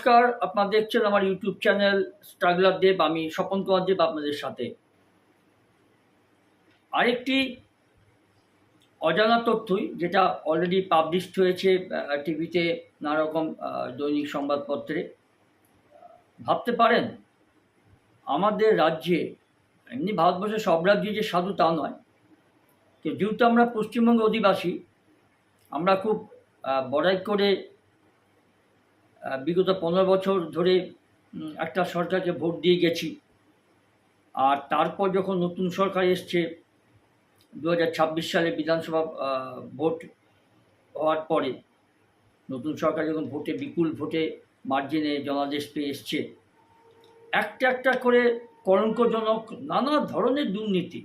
নমস্কার, আপনারা দেখছেন আমার ইউটিউব চ্যানেল স্ট্রাগলার দেব। আমি স্বপন কুমার দেব আপনাদের সাথে। আরেকটি অজানা তথ্যই যেটা অলরেডি পাবলিশড হয়েছে টিভিতে, নানা রকম দৈনিক সংবাদপত্রে। ভাবতে পারেন আমাদের রাজ্যে, এমনি ভারতবর্ষের সব রাজ্যে যে সাধু তা নয়, তো যেহেতু আমরা পশ্চিমবঙ্গ অধিবাসী, আমরা খুব বড়াই করে বিগত 15 বছর ধরে একটা সরকারকে ভোট দিয়ে গেছি। আর তারপর যখন নতুন সরকার এসছে 2026 সালে বিধানসভা ভোট হওয়ার পরে, নতুন সরকার যখন বিপুল ভোটে মার্জিনে জনাদেশ পেয়ে এসছে, একটা একটা করে কলঙ্কজনক নানা ধরনের দুর্নীতি,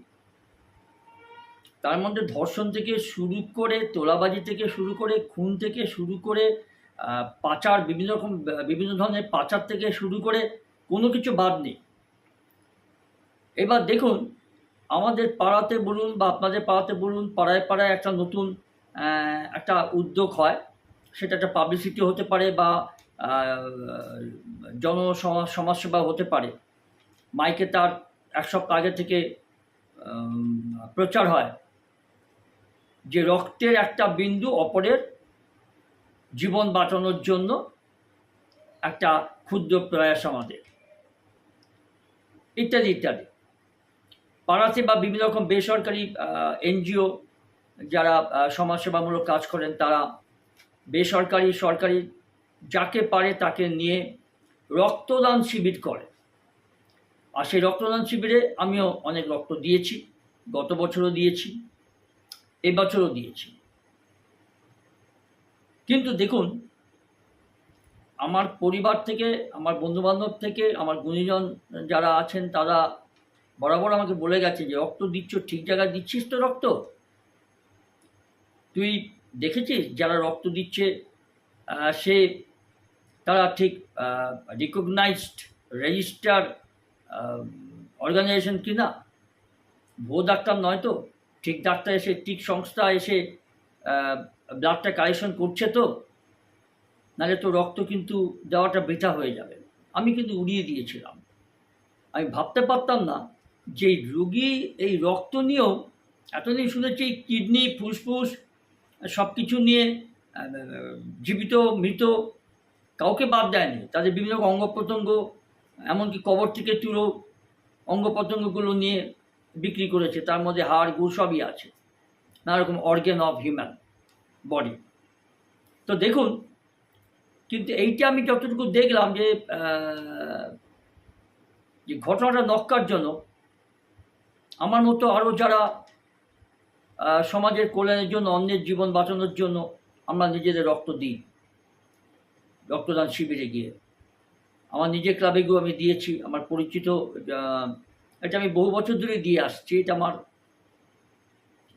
তার মধ্যে ধর্ষণ থেকে শুরু করে, তোলাবাজি থেকে শুরু করে, খুন থেকে শুরু করে, পাচার, বিভিন্ন ধরনের পাচার থেকে শুরু করে কোনো কিছু বাদ নেই। এবার দেখুন, আমাদের পাড়াতে বলুন বা আপনাদের পাড়াতে বলুন, পাড়ায় পাড়ায় একটা নতুন একটা উদ্যোগ হয়, সেটা একটা পাবলিসিটি হতে পারে বা সমাজসেবা হতে পারে। মাইকে তার এক সপ্তাহ আগে থেকে প্রচার হয় যে রক্তের একটা বিন্দু অপরের জীবন বাঁচানোর জন্য একটা ক্ষুদ্র প্রয়াস আমাদের, ইত্যাদি ইত্যাদি। পাড়াতে বা বিভিন্ন রকম বেসরকারি এনজিও যারা সমাজসেবামূলক কাজ করেন, তারা বেসরকারি সরকারি যাকে পারে তাকে নিয়ে রক্তদান শিবির করে। আর সেই রক্তদান শিবিরে আমিও অনেক রক্ত দিয়েছি, গত বছরও দিয়েছি, এবছরও দিয়েছি। কিন্তু দেখুন, আমার পরিবার থেকে, আমার বন্ধুবান্ধব থেকে, আমার গুণীজন যারা আছেন, তারা বরাবর আমাকে বলে গেছে যে রক্ত দিচ্ছ, ঠিক জায়গায় দিচ্ছিস তো রক্ত? তুই দেখেছিস যারা রক্ত দিচ্ছে তারা ঠিক রিকগনাইজড রেজিস্টার অর্গানাইজেশন কিনা? ভুয়ো ডাক্তার নয় তো? ঠিক ডাক্তার এসে, ঠিক সংস্থা এসে ব্লাডটা কালেকশন করছে তো? নাহলে তো রক্ত কিন্তু দেওয়াটা বৃথা হয়ে যাবে। আমি কিন্তু উড়িয়ে দিয়েছিলাম। আমি ভাবতে পারতাম না যে রুগী এই রক্ত নিয়েও, এতদিন শুনেছি কিডনি, ফুসফুস সব কিছু নিয়ে জীবিত মৃত কাউকে বাদ দেয়নি। তাদের বিভিন্ন অঙ্গ প্রত্যঙ্গ, এমনকি কবর থেকে তুলো অঙ্গ প্রত্যঙ্গগুলো নিয়ে বিক্রি করেছে। তার মধ্যে হাড়, গুড় সবই আছে, নানা রকম অর্গ্যান অফ হিউম্যান বডি। তো দেখুন, কিন্তু এইটা আমি যতটুকু দেখলাম যে ঘটনাটা নক্কারজনক। আমার মতো আরও যারা সমাজের কল্যাণের জন্য, অন্যের জীবন বাঁচানোর জন্য আমরা নিজেদের রক্ত দিই, রক্তদান শিবিরে গিয়ে। আমার নিজের ক্লাবে গিয়েও আমি দিয়েছি। আমার পরিচিত, এটা আমি বহু বছর ধরে দিয়ে আসছি। এটা আমার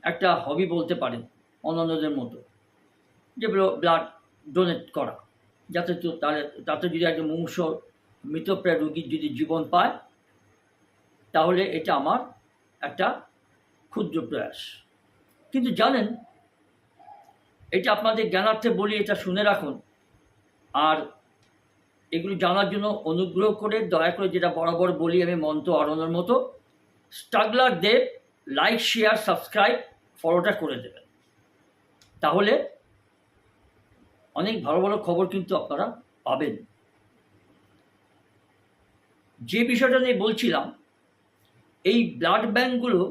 একটা হবি বলতে পারেন, অন্যান্যদের মতো, যে ব্লাড ডোনেট করা, যাতে তাতে যদি একটা মুমূর্ষ মৃতপ্রায় রোগীর যদি জীবন পায়, তাহলে এটা আমার একটা ক্ষুদ্র প্রয়াস। কিন্তু জানেন, এটা আপনাদের জ্ঞানার্থে বলি, এটা শুনে রাখুন। আর এগুলো জানার জন্য অনুগ্রহ করে, দয়া করে, যেটা বরাবর বলি আমি মন্ত্র আরণের মতো, স্ট্রাগলার দেব লাইক, শেয়ার, সাবস্ক্রাইব, ফলোটা করে দেবেন। তাহলে অনেক ভালো ভালো খবর কিন্তু আপনারা পাবেন। যে বিষয়টা নিয়ে বলছিলাম, এই ব্লাড ব্যাঙ্কগুলো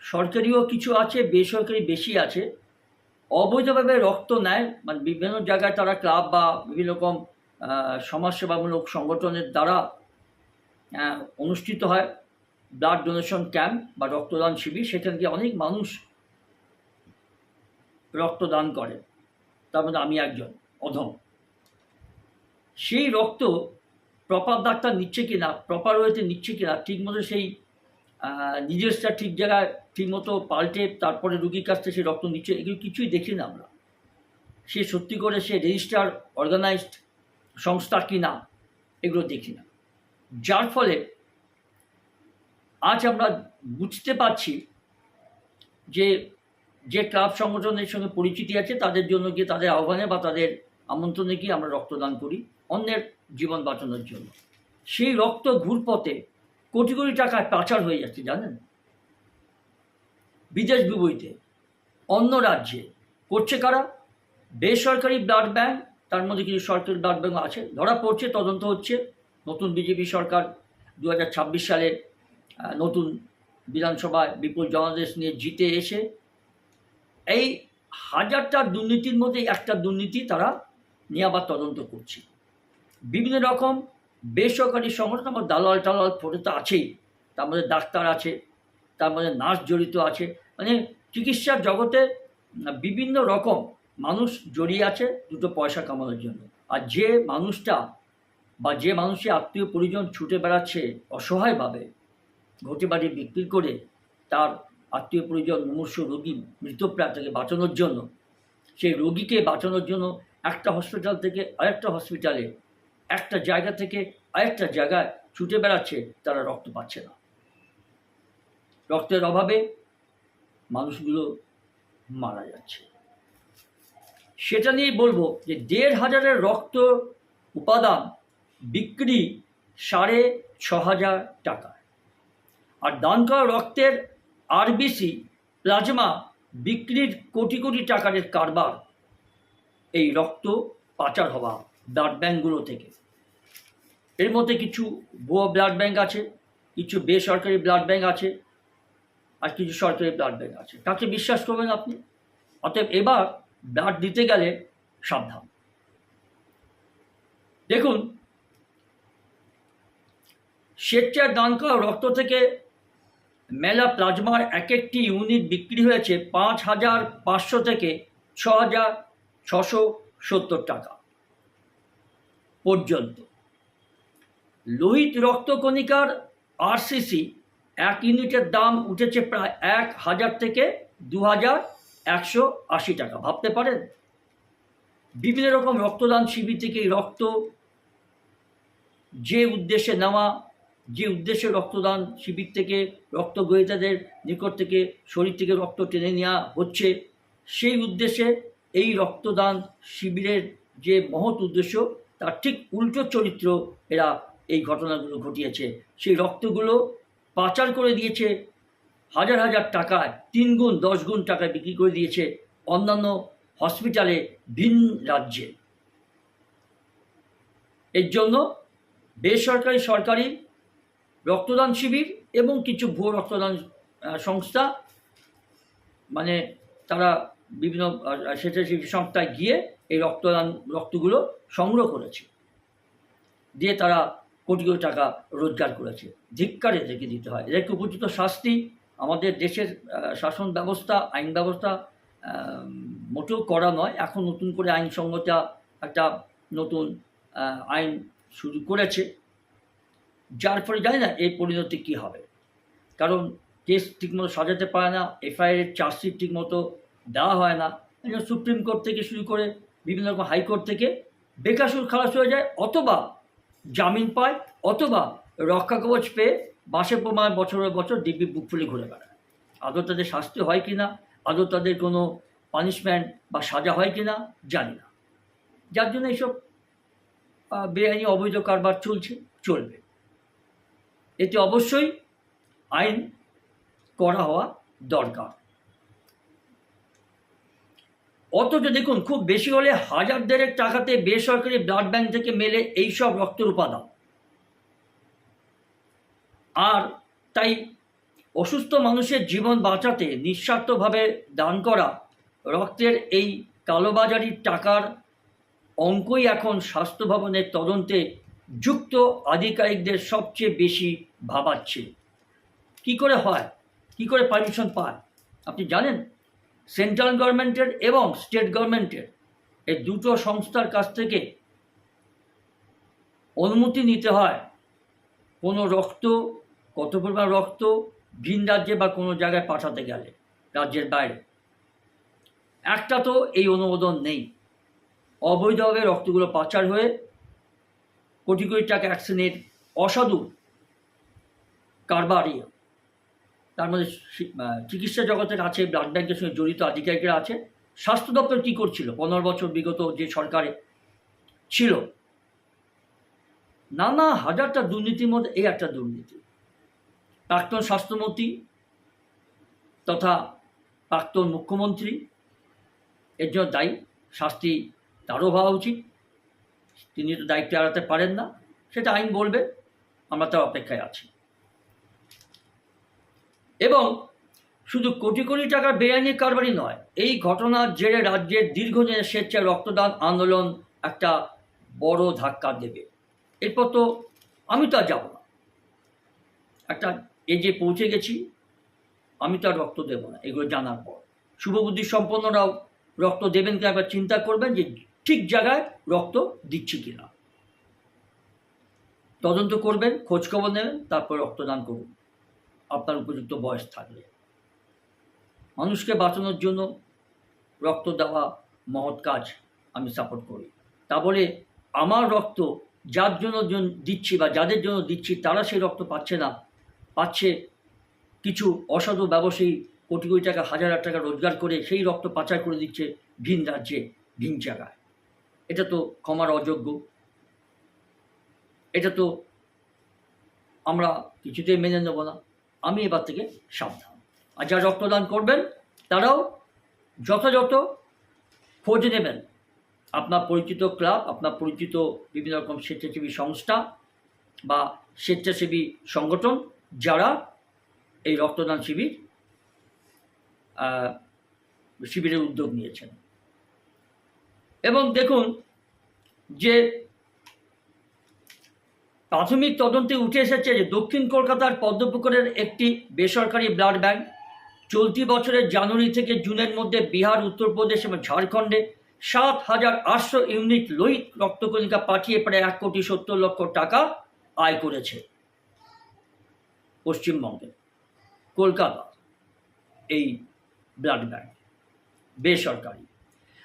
সরকারিও কিছু আছে, বেসরকারি বেশি আছে। অবৈধভাবে রক্ত নেয়, মানে বিভিন্ন জায়গায় তারা ক্লাব বা বিভিন্ন রকম সমাজসেবামূলক সংগঠনের দ্বারা অনুষ্ঠিত হয় ব্লাড ডোনেশন ক্যাম্প বা রক্তদান শিবির। সেখানে গিয়ে অনেক মানুষ রক্তদান করে, তার মধ্যে আমি একজন অধম। সেই রক্ত প্রপার ডাক্তার নিচ্ছে কিনা, প্রপার ওয়েতে নিচ্ছে কিনা, ঠিকমতো সেই নিজেরটা ঠিক জায়গায় ঠিকমতো পাল্টে তারপরে রুগীর কাছ থেকে সেই রক্ত নিচ্ছে, এগুলো কিছুই দেখি না আমরা। সে সত্যি করে সে রেজিস্টার অর্গানাইজড সংস্থা কিনা, এগুলো দেখি না। যার ফলে আজ আমরা বুঝতে পারছি যে ক্লাব সংগঠনের সঙ্গে পরিচিতি আছে, তাদের জন্য গিয়ে, তাদের আহ্বানে বা তাদের আমন্ত্রণে গিয়ে আমরা রক্তদান করি অন্যের জীবন বাঁচানোর জন্য। সেই রক্ত ঘুরপথে কোটি কোটি টাকায় পাচার হয়ে যাচ্ছে জানেন, বিদেশ বিভূতিতে, অন্য রাজ্যে। করছে কারা? বেসরকারি ব্লাড ব্যাংক, তার মধ্যে কিছু সরকারি ব্লাড ব্যাংক আছে, ধরা পড়ছে, তদন্ত হচ্ছে। নতুন বিজেপি সরকার 2026 সালে নতুন বিধানসভায় বিপুল জনাদেশ নিয়ে জিতে এসে এই 1000টা দুর্নীতির মধ্যে একটা দুর্নীতি তারা নিয়ে আবার তদন্ত করছে। বিভিন্ন রকম বেসরকারি সংগঠন, আমার দালাল টালাল পড়ে তো আছেই, তার মধ্যে ডাক্তার আছে, তার মধ্যে নার্স জড়িত আছে, মানে চিকিৎসার জগতে বিভিন্ন রকম মানুষ জড়িয়ে আছে দুটো পয়সা কামানোর জন্য। আর যে মানুষটা বা যে মানুষের আত্মীয় পরিজন ছুটে বেড়াচ্ছে অসহায়ভাবে ঘটি বাড়ি বিক্রি করে তার আত্মীয় পরিজন মুমূর্ষ রোগী মৃতপ্রায় তাকে বাঁচানোর জন্য, সেই রোগীকে বাঁচানোর জন্য একটা হসপিটাল থেকে আরেকটা হসপিটালে, একটা জায়গা থেকে আরেকটা জায়গায় ছুটে বেড়াচ্ছে, তারা রক্ত পাচ্ছে না। রক্তের অভাবে মানুষগুলো মারা যাচ্ছে। সেটা নিয়েই বলবো যে 1500 রক্ত উপাদান বিক্রি 6,500 টাকা, আর দান করা রক্তের আরবিসি প্লাজমা বিক্রির কোটি কোটি টাকার কারবার এই রক্ত পাচার হওয়া ব্লাড ব্যাঙ্কগুলো থেকে। এর মধ্যে কিছু ভুয়ো ব্লাড ব্যাঙ্ক আছে, কিছু বেসরকারি ব্লাড ব্যাঙ্ক আছে, আর কিছু সরকারি ব্লাড ব্যাঙ্ক আছে। কাকে বিশ্বাস করবেন আপনি? অতএব এবার ব্লাড দিতে গেলে সাবধান। দেখুন, স্বেচ্ছায় দান করা রক্ত থেকে মেলা প্লাজমার এক একটি ইউনিট বিক্রি হয়েছে 5,500 থেকে 6,670 টাকা পর্যন্ত। লোহিত রক্তকণিকার আরসিসি এক ইউনিটের দাম উঠেছে প্রায় 1,000 থেকে 2,180 টাকা। ভাবতে পারেন, বিভিন্ন রকম রক্তদান শিবির থেকে রক্ত যে উদ্দেশ্যে নেওয়া, যে উদ্দেশ্যে রক্তদান শিবির থেকে রক্ত গ্রহীতাদের নিকট থেকে শরীর থেকে রক্ত টেনে নেওয়া হচ্ছে, সেই উদ্দেশ্যে এই রক্তদান শিবিরের যে মহৎ উদ্দেশ্য তার ঠিক উল্টো চরিত্র এরা এই ঘটনাগুলো ঘটিয়েছে। সেই রক্তগুলো পাচার করে দিয়েছে হাজার হাজার টাকায়, 3 গুণ 10 গুণ টাকায় বিক্রি করে দিয়েছে অন্যান্য হসপিটালে ভিন রাজ্যে। এর জন্য বেসরকারি সরকারি রক্তদান শিবির এবং কিছু ভুয়ো রক্তদান সংস্থা, মানে তারা বিভিন্ন স্বেচ্ছাসেবী সংস্থায় গিয়ে এই রক্তগুলো সংগ্রহ করেছে, দিয়ে তারা কোটি কোটি টাকা রোজগার করেছে। ধিক্কার এদেরকে দিতে হয়। এদেরকে উপযুক্ত শাস্তি আমাদের দেশের শাসন ব্যবস্থা, আইন ব্যবস্থা মোটেও করা নয়। এখন নতুন করে আইনসঙ্গত একটা নতুন আইন শুরু করেছে, যার ফলে জানি না এই পরিণতি কী হবে। কারণ কেস ঠিকমতো সাজাতে পারে না, এফআইআর চার্জশিট ঠিকমতো দেওয়া হয় না। সুপ্রিম কোর্ট থেকে শুরু করে বিভিন্ন রকম হাইকোর্ট থেকে বেকাসুর খালাস হয়ে যায়, অথবা জামিন পায়, অথবা রক্ষা কবচ পেয়ে বাসে প্রমাণ বছরের বছর দিব্যি বুক ফুলে ঘুরে বেড়ায়। আদৌ তাদের শাস্তি হয় কি না, আদৌ তাদের কোনো পানিশমেন্ট বা সাজা হয় কি না জানি না। যার জন্য এইসব বেআইনি অবৈধ কারবার চলবে। এতে অবশ্যই আইন করা হওয়া দরকার। অথচ দেখুন, খুব বেশি হলে 1,000 টাকাতে বেসরকারি ব্লাড ব্যাংক থেকে মেলে এইসব রক্তের উপাদান। আর তাই অসুস্থ মানুষের জীবন বাঁচাতে নিঃস্বার্থভাবে দান করা রক্তের এই কালোবাজারি টাকার অঙ্কই এখন স্বাস্থ্য ভবনের তদন্তে যুক্ত আধিকারিকদের সবচেয়ে বেশি ভাবাচ্ছে। কি করে হয়, কি করে পারমিশন পায় আপনি জানেন? সেন্ট্রাল গভর্নমেন্টের এবং স্টেট গভর্নমেন্টের এই দুটো সংস্থার কাছ থেকে অনুমতি নিতে হয় কোনো রক্ত, কত পরিমাণ রক্ত ভিন রাজ্যে বা কোনো জায়গায় পাঠাতে গেলে রাজ্যের বাইরে। একটা তো এই অনুমোদন নেই। অবৈধভাবে রক্তগুলো পাচার হয়ে কোটি কোটি টাকা অ্যাকশনের অসাধু কারবারি। তার মধ্যে চিকিৎসা জগতের আছে, ব্লাড ব্যাংকের সঙ্গে জড়িত আধিকারিকরা আছে। স্বাস্থ্য দপ্তর কী করছিল 15 বছর বিগত যে সরকারে ছিল। নানা হাজারটা দুর্নীতির মধ্যে এই একটা দুর্নীতি। প্রাক্তন স্বাস্থ্যমন্ত্রী তথা প্রাক্তন মুখ্যমন্ত্রী এর জন্য দায়ী, শাস্তি তারও হওয়া উচিত। তিনি তো দায়িত্ব এড়াতে পারেন না, সেটা আইন বলবে, আমরা তার অপেক্ষায় আছি। এবং শুধু কোটি কোটি টাকার বেআইনি কারবারই নয়, এই ঘটনার জেরে রাজ্যের দীর্ঘদিনের স্বেচ্ছায় রক্তদান আন্দোলন একটা বড় ধাক্কা দেবে। এরপর তো আমি তো আর যাব না, একটা এজে পৌঁছে গেছি, আমি তো আর রক্ত দেব না। এগুলো জানার পর শুভবুদ্ধি সম্পন্নরাও রক্ত দেবেন কিনা একবার চিন্তা করবেন যে ঠিক জায়গায় রক্ত দিচ্ছি কিনা। তদন্ত করবেন, খোঁজখবর নেবেন, তারপর রক্তদান করুন আপনার উপযুক্ত বয়স থাকলে। মানুষকে বাঁচানোর জন্য রক্ত দেওয়া মহৎ কাজ, আমি সাপোর্ট করি। তা বলে আমার রক্ত যার জন্য দিচ্ছি বা যাদের জন্য দিচ্ছি তারা সেই রক্ত পাচ্ছে না, পাচ্ছে কিছু অসাধু ব্যবসায়ী কোটি কোটি টাকা, হাজার হাজার টাকা রোজগার করে সেই রক্ত পাচার করে দিচ্ছে ভিন রাজ্যে, ভিন জায়গায়। এটা তো ক্ষমার অযোগ্য, এটা তো আমরা কিছুতেই মেনে নেব না। আমি এবার থেকে সাবধান। আর যারা রক্তদান করবেন তারাও যথাযথ খোঁজ নেবেন আপনার পরিচিত ক্লাব, আপনার পরিচিত বিভিন্ন রকম স্বেচ্ছাসেবী সংস্থা বা স্বেচ্ছাসেবী সংগঠন যারা এই রক্তদান শিবিরের উদ্যোগ নিয়েছেন। এবং দেখুন যে প্রাথমিক তদন্তে উঠে এসেছে যে দক্ষিণ কলকাতার পদ্মপুকুরের একটি বেসরকারি ব্লাড ব্যাংক চলতি বছরের জানুয়ারি থেকে জুনের মধ্যে বিহার, উত্তরপ্রদেশ এবং ঝাড়খণ্ডে ৭,৮০০ ইউনিট লোহিত রক্তকণিকা পাঠিয়ে প্রায় ১,৭০,০০,০০০ টাকা আয় করেছে। পশ্চিমবঙ্গে কলকাতা এই ব্লাড ব্যাংক বেসরকারি,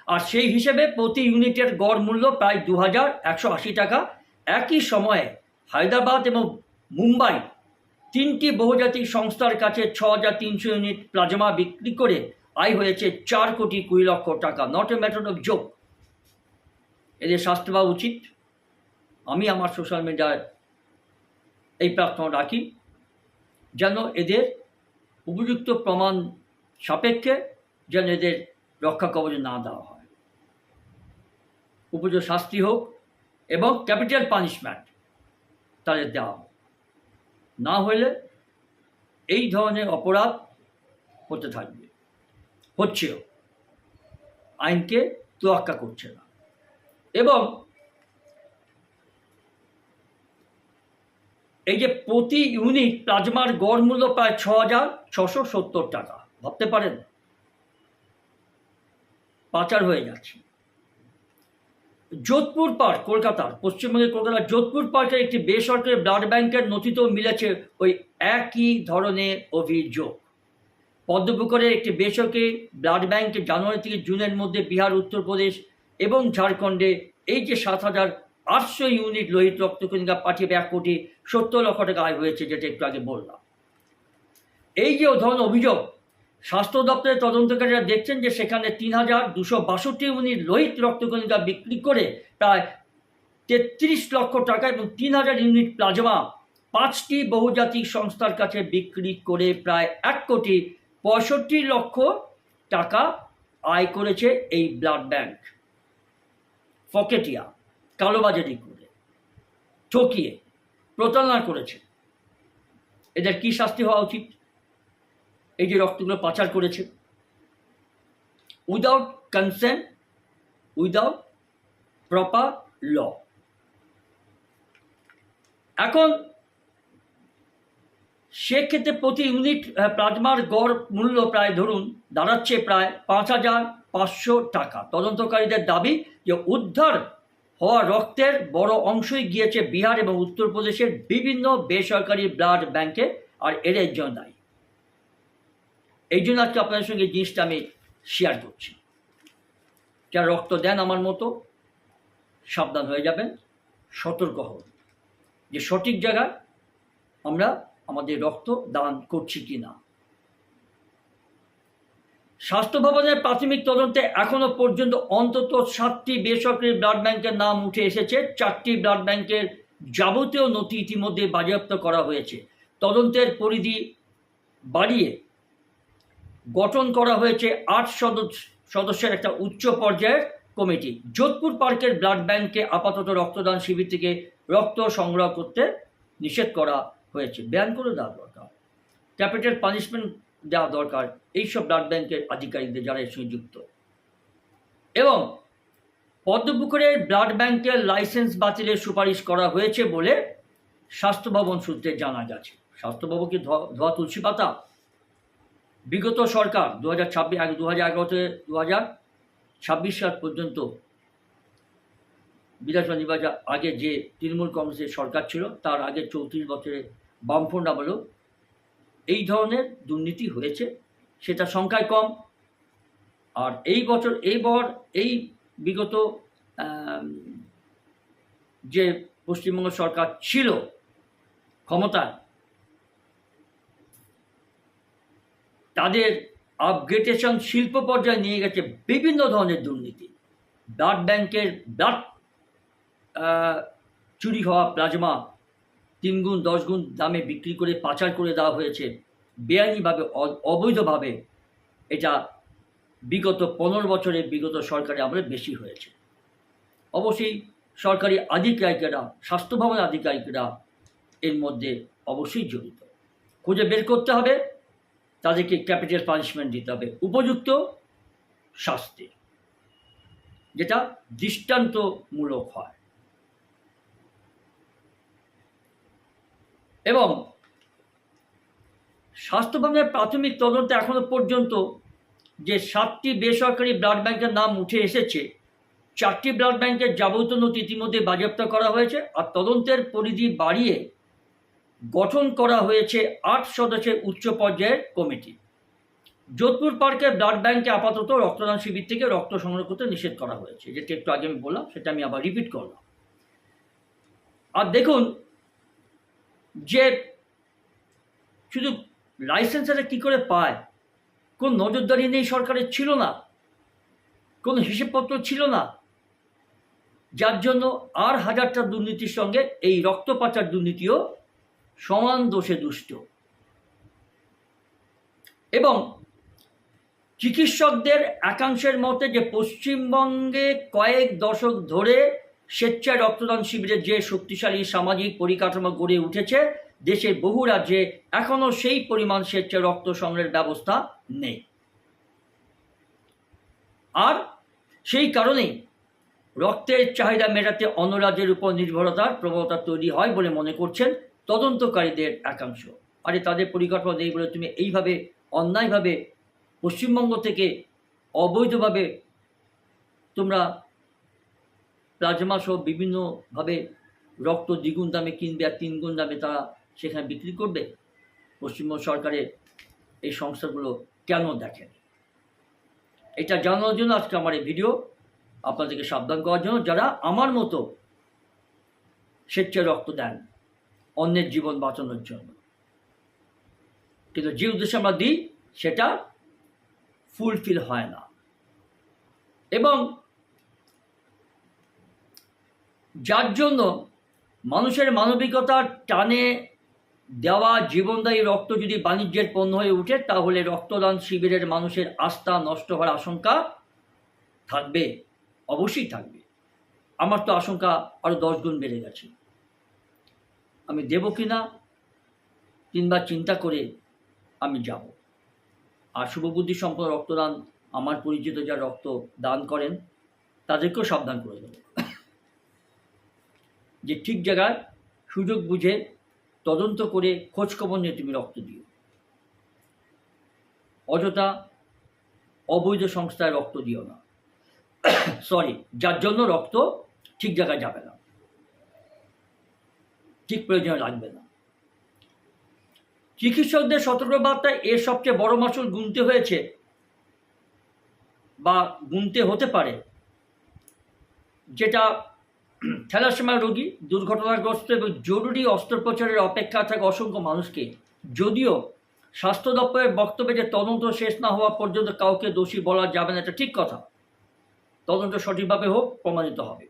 আর সেই হিসেবে প্রতি ইউনিটের গড় মূল্য প্রায় ২,১৮০ টাকা। একই সময়ে হায়দ্রাবাদ এবং মুম্বাই তিনটি বহুজাতিক সংস্থার কাছে ৬,৩০০ ইউনিট প্লাজমা বিক্রি করে আয় হয়েছে ৪,২০,০০,০০০ টাকা। Not a matter of joke. এদের শাস্তি পাওয়া উচিত। আমি আমার সোশ্যাল মিডিয়ায় এই প্রার্থনা রাখি যেন এদের উপযুক্ত প্রমাণ সাপেক্ষে যেন এদের রক্ষা কবচ না দেওয়া হয়, উপযুক্ত শাস্তি হোক এবং ক্যাপিটাল পানিশমেন্ট তাদের দেওয়া হোক। না হলে এই ধরনের অপরাধ হতে থাকবে, হচ্ছেও, আইনকে তোয়াক্কা করছে না। এবং এই যে প্রতি ইউনিট প্লাজমার গড় মূল্য প্রায় ৬,৬৭০ টাকা, ভাবতে পারেন পাচার হয়ে যাচ্ছে। যোধপুর পার্ক, কলকাতার, পশ্চিমবঙ্গের কলকাতার যোধপুর পার্কের একটি বেসরকারি ব্লাড ব্যাংকের নথিতেও মিলেছে ওই একই ধরনের অভিযোগ। পদ্মপুকুরের একটি বেসরকারি ব্লাড ব্যাংকে জানুয়ারি থেকে জুনের মধ্যে বিহার, উত্তরপ্রদেশ এবং ঝাড়খণ্ডে এই যে ৭,৮০০ ইউনিট লোহিত রক্তকণিকা পাঠিয়ে ১,৭০,০০,০০০ টাকা আয় হয়েছে, যেটা একটু আগে বললাম। এই যে ধরনের অভিযোগ, স্বাস্থ্য দপ্তরের তদন্তকারীরা দেখছেন যে সেখানে ৩,২৬২ ইউনিট লোহিত রক্তকণিকা বিক্রি করে প্রায় ৩৩ লক্ষ টাকা এবং ৩,০০০ ইউনিট প্লাজমা ৫টি বহুজাতিক সংস্থার কাছে বিক্রি করে প্রায় ১,৬৫,০০,০০০ টাকা আয় করেছে এই ব্লাড ব্যাংক। ফকেটিয়া, কালোবাজারি করে, ঠকিয়ে, প্রতারণা করেছে। এদের কি শাস্তি হওয়া উচিত? এই যে রক্তগুলো পাচার করেছে উইদাউট কনসেন্ট, উইদাউট প্রপার ল। এখন সেক্ষেত্রে প্রতি ইউনিট প্লাজমার গড় মূল্য প্রায় ধরুন দাঁড়াচ্ছে প্রায় ৫,৫০০ টাকা। তদন্তকারীদের দাবি যে উদ্ধার হওয়া রক্তের বড় অংশই গিয়েছে বিহার এবং উত্তরপ্রদেশের বিভিন্ন বেসরকারি ব্লাড ব্যাংকে, আর এর জন্য দায়ী। এই জন্য আজকে আপনাদের সঙ্গে এই জিনিসটা আমি শেয়ার করছি। যারা রক্ত দেন আমার মতো, সাবধান হয়ে যাবেন, সতর্ক হন যে সঠিক জায়গায় আমরা আমাদের রক্ত দান করছি কি না। স্বাস্থ্য ভবনের প্রাথমিক তদন্তে এখনো পর্যন্ত অন্তত 7টি বেসরকারি ব্লাড ব্যাংকের নাম উঠে এসেছে। 4টি ব্লাড ব্যাংকের যাবতীয় নথি ইতিমধ্যে বাজেয়াপ্ত করা হয়েছে। তদন্তের পরিধি বাড়িয়ে গঠন করা হয়েছে 8 সদস্যের একটা উচ্চ পর্যায়ের কমিটি। যোধপুর পার্কের ব্লাড ব্যাংকে আপাতত রক্তদান শিবির থেকে রক্ত সংগ্রহ করতে নিষেধ করা হয়েছে। ব্যান করে দেওয়া দরকার, ক্যাপিটাল পানিশমেন্ট দেওয়া দরকার এইসব ব্লাড ব্যাংকের আধিকারিকদের যারা এর সঙ্গে যুক্ত। এবং পদ্মপুকুরের ব্লাড ব্যাংকের লাইসেন্স বাতিলের সুপারিশ করা হয়েছে বলে স্বাস্থ্য ভবন সূত্রে জানা গেছে। স্বাস্থ্য ভবন কি ধোয়া তুলসী পাতা? বিগত সরকার 2011 থেকে 2026 সাল পর্যন্ত বিধানসভা নির্বাচন আগে যে তৃণমূল কংগ্রেসের সরকার ছিল, তার আগে 34 বছরে বামফ্রন্ট আমলেও এই ধরনের দুর্নীতি হয়েছে, সেটা সংখ্যায় কম। আর এই বিগত যে পশ্চিমবঙ্গ সরকার ছিল ক্ষমতায়, তাদের আপগ্রেডেশন শিল্প পর্যায়ে নিয়ে গেছে বিভিন্ন ধরনের দুর্নীতি। ব্লাড ব্যাংকের ব্লাড চুরি হওয়া প্লাজমা 3 গুণ 10 গুণ দামে বিক্রি করে পাচার করে দেওয়া হয়েছে বেআইনিভাবে, অবৈধভাবে। এটা বিগত 15 বছরে বিগত সরকারি আমলে বেশি হয়েছে। অবশ্যই সরকারি আধিকারিকেরা, স্বাস্থ্য ভবনের আধিকারিকেরা এর মধ্যে অবশ্যই জড়িত। খুঁজে বের করতে হবে, তাদেরকে ক্যাপিটাল পানিশমেন্ট দিতে হবে, উপযুক্ত শাস্তি, যেটা দৃষ্টান্তমূলক হয়। এবং স্বাস্থ্য ভবনের প্রাথমিক তদন্তে এখনো পর্যন্ত যে 7টি বেসরকারি ব্লাড ব্যাংকের নাম উঠে এসেছে, 4টি ব্লাড ব্যাংকের যাবতীয় নথি ইতিমধ্যে বাজেয়াপ্ত করা হয়েছে। আর তদন্তের পরিধি বাড়িয়ে গঠন করা হয়েছে 8 সদস্যের উচ্চ পর্যায়ের কমিটি। যোধপুর পার্কের ব্লাড ব্যাংকে আপাতত রক্তদান শিবির থেকে রক্ত সংগ্রহ করতে নিষেধ করা হয়েছে, যেটা একটু আগে আমি বললাম, সেটা আমি আবার রিপিট করলাম। আর দেখুন যে শুধু লাইসেন্সটা কী করে পায়, কোন নজরদারি নেই সরকারের, ছিল না, কোনো হিসেবপত্র ছিল না, যার জন্য আর হাজারটা দুর্নীতির সঙ্গে এই রক্ত পাচার দুর্নীতিও সমান দোষে দুষ্ট। এবং চিকিৎসকদের একাংশের মতে যে পশ্চিমবঙ্গে কয়েক দশক ধরে স্বেচ্ছায় রক্তদান শিবিরের যে শক্তিশালী সামাজিক পরিকাঠামো গড়ে উঠেছে, দেশের বহু রাজ্যে এখনও সেই পরিমাণ স্বেচ্ছায় রক্ত সংগ্রহের ব্যবস্থা নেই। আর সেই কারণেই রক্তের চাহিদা মেটাতে অন্য রাজ্যের উপর নির্ভরতার প্রবণতা তৈরি হয় বলে মনে করছেন তদন্তকারীদের একাংশ। আরে তাদের পরিকাঠামো নেই বলে তুমি এইভাবে অন্যায়ভাবে পশ্চিমবঙ্গ থেকে অবৈধভাবে তোমরা প্লাজমা সহ বিভিন্নভাবে রক্ত দ্বিগুণ দামে কিনবে আর 3 গুণ দামে তারা সেখানে বিক্রি করবে। পশ্চিমবঙ্গ সরকারের এই সংস্থাগুলো কেন দেখেন? এটা জানানোর জন্য আজকে আমার এই ভিডিও, আপনাদেরকে সাবধান করার জন্য, যারা আমার মতো স্বেচ্ছায় রক্ত দেন অন্যের জীবন বাঁচানোর জন্য, কিন্তু যে উদ্দেশ্যে আমরা দিই সেটা ফুলফিল হয় না। এবং যার জন্য মানুষের মানবিকতার টানে দেওয়া জীবনদায়ী রক্ত যদি বাণিজ্যের পণ্য হয়ে ওঠে, তাহলে রক্তদান শিবিরের মানুষের আস্থা নষ্ট হওয়ার আশঙ্কা থাকবে, অবশ্যই থাকবে। আমার তো আশঙ্কা আরও 10 গুণ বেড়ে গেছে। আমি দেব কি না 3 বার চিন্তা করে আমি যাব। আর শুভবুদ্ধি সম্পন্ন রক্তদান আমার পরিচিত যারা রক্ত দান করেন তাদেরকেও সাবধান করে দেব যে ঠিক জায়গায় সুযোগ বুঝে তদন্ত করে খোঁজখবর নিয়ে তুমি রক্ত দিও। অযথা অবৈধ সংস্থায় রক্ত দিও না, যার জন্য রক্ত ঠিক জায়গায় যাবে না, ঠিক প্রয়োজনে লাগবে না। চিকিৎসকদের সতর্কবার্তায় এর সবচেয়ে বড় মাসুল গুনতে হয়েছে বা গুনতে হতে পারে, যেটা থ্যালাসেমিয়া রোগী, দুর্ঘটনাগ্রস্ত এবং জরুরি অস্ত্রোপচারের অপেক্ষা থাকা অসংখ্য মানুষকে, যদিও স্বাস্থ্য দপ্তরের বক্তব্যে যে তদন্ত শেষ না হওয়া পর্যন্ত কাউকে দোষী বলা যাবে না, এটা ঠিক কথা। তদন্ত সঠিকভাবে হোক, প্রমাণিত হবে।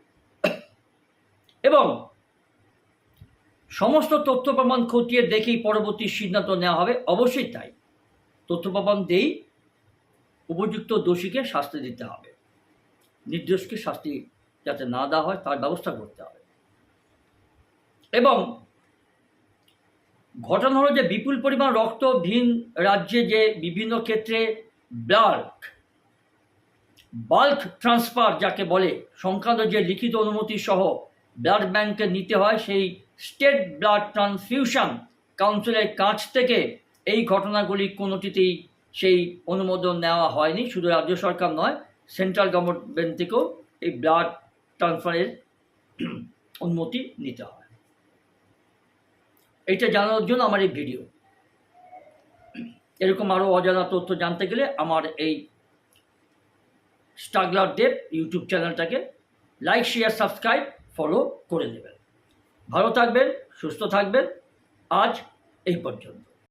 এবং সমস্ত তথ্য প্রমাণ খতিয়ে দেখেই পরবর্তী সিদ্ধান্ত নেওয়া হবে, অবশ্যই তাই। তথ্য প্রমাণ দিয়েই উপযুক্ত দোষীকে শাস্তি দিতে হবে, নির্দোষকে শাস্তি যাতে না দেওয়া হয় তার ব্যবস্থা করতে হবে। এবং ঘটনা হলো যে বিপুল পরিমাণ রক্ত ভিন রাজ্যে যে বিভিন্ন ক্ষেত্রে বাল্ক ট্রান্সফার যাকে বলে সংক্রান্ত যে লিখিত অনুমতি সহ ব্লাড ব্যাংকে নিতে হয়, সেই স্টেট ব্লাড ট্রান্সফিউশন কাউন্সিলের কাছ থেকে এই ঘটনাগুলি কোনোটিতেই সেই অনুমোদন নেওয়া হয়নি। শুধু রাজ্য সরকার নয়, সেন্ট্রাল গভর্নমেন্ট থেকেও এই ব্লাড ট্রান্সফারের অনুমতি নিতে হয়। এইটা জানানোর জন্য আমার এই ভিডিও। এরকম আরও অজানা তথ্য জানতে গেলে আমার এই স্ট্রাগলার দেব ইউটিউব চ্যানেলটাকে লাইক, শেয়ার, সাবস্ক্রাইব, ফলো করে দেবেন। ভালো থাকবেন, সুস্থ থাকবেন। আজ এই পর্যন্ত।